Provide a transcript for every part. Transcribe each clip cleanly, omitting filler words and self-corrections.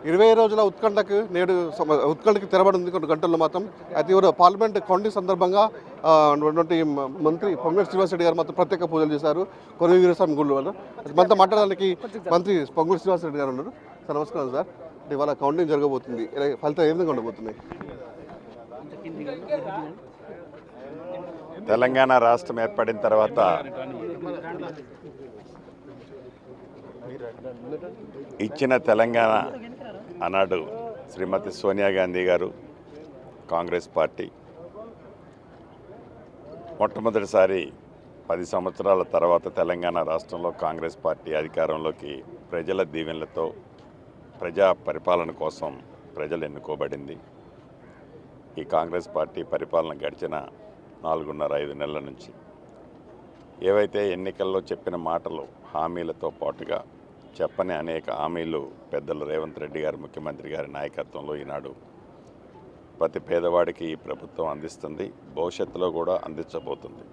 20 రోజుల ఉత్కంఠకి తెరబడింది కొన్ని గంటల్లో మాత్రం. అయితే ఇవాళ పార్లమెంట్ కౌంటింగ్ సందర్భంగా ఉన్నటువంటి మంత్రి పొంగులేటి శ్రీనివాసరెడ్డి గారు మాత్రం ప్రత్యేక పూజలు చేశారు కొలువు వీరస్వామి గుళ్ళు వల్ల. మనతో మాట్లాడడానికి మంత్రి పొంగులేటి శ్రీనివాసరెడ్డి గారు ఉన్నారు. సార్ నమస్కారం సార్. ఇవాళ కౌంటింగ్ జరగబోతుంది, ఫలితాలు ఏ విధంగా ఉండబోతున్నాయి? తెలంగాణ రాష్ట్రం ఏర్పడిన తర్వాత ఇచ్చిన తెలంగాణ ఆనాడు శ్రీమతి సోనియా గాంధీ గారు కాంగ్రెస్ పార్టీ మొట్టమొదటిసారి 10 సంవత్సరాల తర్వాత తెలంగాణ రాష్ట్రంలో కాంగ్రెస్ పార్టీ అధికారంలోకి ప్రజల దీవెనలతో ప్రజా పరిపాలన కోసం ప్రజలు ఎన్నుకోబడింది. ఈ కాంగ్రెస్ పార్టీ పరిపాలన గడిచిన 4.5 నెలల నుంచి ఏవైతే ఎన్నికల్లో చెప్పిన మాటలు హామీలతో పాటుగా చెప్పని అనేక హామీలు పెద్దలు రేవంత్ రెడ్డి గారు ముఖ్యమంత్రి గారి నాయకత్వంలో ఈనాడు ప్రతి పేదవాడికి ఈ ప్రభుత్వం అందిస్తుంది, భవిష్యత్తులో కూడా అందించబోతుంది.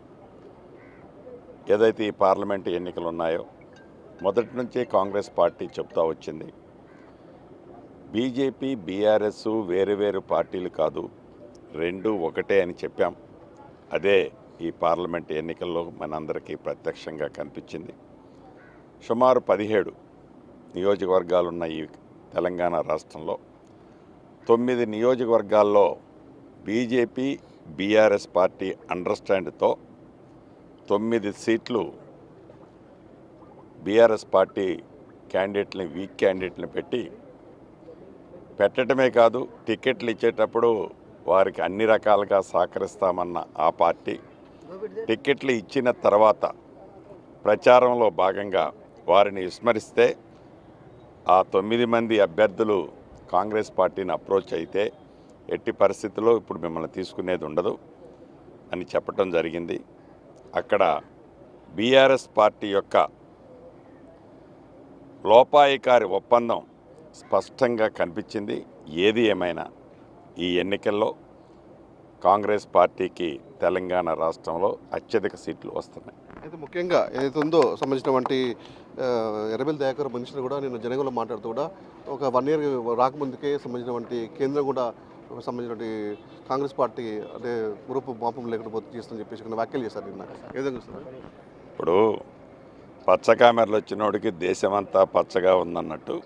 ఏదైతే ఈ పార్లమెంటు ఎన్నికలు ఉన్నాయో మొదటి నుంచే కాంగ్రెస్ పార్టీ చెప్తా వచ్చింది, బీజేపీ బీఆర్ఎస్ వేరు పార్టీలు కాదు, రెండు ఒకటే అని చెప్పాం. అదే ఈ పార్లమెంట్ ఎన్నికల్లో మనందరికీ ప్రత్యక్షంగా కనిపించింది. సుమారు 17 నియోజకవర్గాలున్న ఈ తెలంగాణ రాష్ట్రంలో 9 నియోజకవర్గాల్లో బీజేపీ బీఆర్ఎస్ పార్టీ అండర్స్టాండ్తో 9 సీట్లు బీఆర్ఎస్ పార్టీ క్యాండిడేట్ని వీక్ క్యాండిడేట్ని పెట్టడమే కాదు, టికెట్లు ఇచ్చేటప్పుడు వారికి అన్ని రకాలుగా సహకరిస్తామన్న ఆ పార్టీ టికెట్లు ఇచ్చిన తర్వాత ప్రచారంలో భాగంగా వారిని విస్మరిస్తే ఆ 9 మంది అభ్యర్థులు కాంగ్రెస్ పార్టీని అప్రోచ్ అయితే ఎట్టి పరిస్థితుల్లో ఇప్పుడు మిమ్మల్ని తీసుకునేది ఉండదు అని చెప్పడం జరిగింది. అక్కడ బీఆర్ఎస్ పార్టీ యొక్క లోపాయికారి ఒప్పందం స్పష్టంగా కనిపించింది. ఏది ఏమైనా ఈ ఎన్నికల్లో కాంగ్రెస్ పార్టీకి తెలంగాణ రాష్ట్రంలో అత్యధిక సీట్లు వస్తున్నాయి. అయితే ముఖ్యంగా ఏదైతే ఉందో సంబంధించినటువంటి ఎర్రబెల్లి దయాకర్ మనుషులు కూడా నేను జనగంలో మాట్లాడుతూ కూడా ఒక 1 ఇయర్ రాకముందుకే సంబంధించినటువంటి కేంద్రం కూడా సంబంధించినటువంటి కాంగ్రెస్ పార్టీ అంటే గ్రూపు మాపం లేకుండా పోతే చేస్తుందని చెప్పేసి కొన్ని వ్యాఖ్యలు చేశారు. నిన్న ఏ విధంగా సార్? ఇప్పుడు పచ్చ కామెరలు వచ్చినోడికి దేశమంతా పచ్చగా ఉందన్నట్టు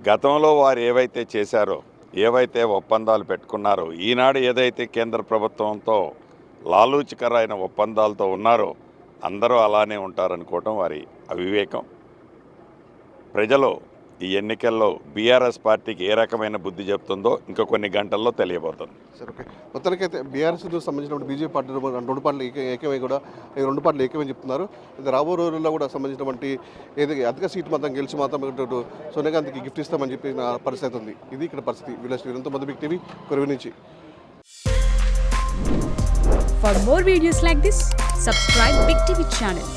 గతంలో వారు ఏవైతే చేశారో, ఏవైతే ఒప్పందాలు పెట్టుకున్నారో, ఈనాడు ఏదైతే కేంద్ర ప్రభుత్వంతో లాలూచికరైన ఒప్పందాలతో ఉన్నారో అందరూ అలానే ఉంటారనుకోవటం వారి అవివేకం. ప్రజలు ఈ ఎన్నికల్లో బీఆర్ఎస్ పార్టీకి ఏ రకమైన బుద్ధి చెప్తుందో ఇంకా కొన్ని గంటల్లో తెలియబోతుంది. సరే, ఓకే. మొత్తానికైతే బీఆర్ఎస్ సంబంధించిన బీజేపీ పార్టీ 2 పార్టీలు ఏకమై కూడా ఈ 2 పార్టీలు ఏకమని చెప్తున్నారు. అయితే రాబో రోజుల్లో కూడా సంబంధించినటువంటి ఏదైతే అధిక సీట్ మాత్రం గెలిచి మాత్రం సోనియా గాంధీకి గిఫ్ట్ ఇస్తామని చెప్పిన పరిస్థితి ఉంది. ఇది ఇక్కడ పరిస్థితి. వీళ్ళంతా మొదటి టీవీ కొరవి నుంచి. For more videos like this, subscribe Big TV channel.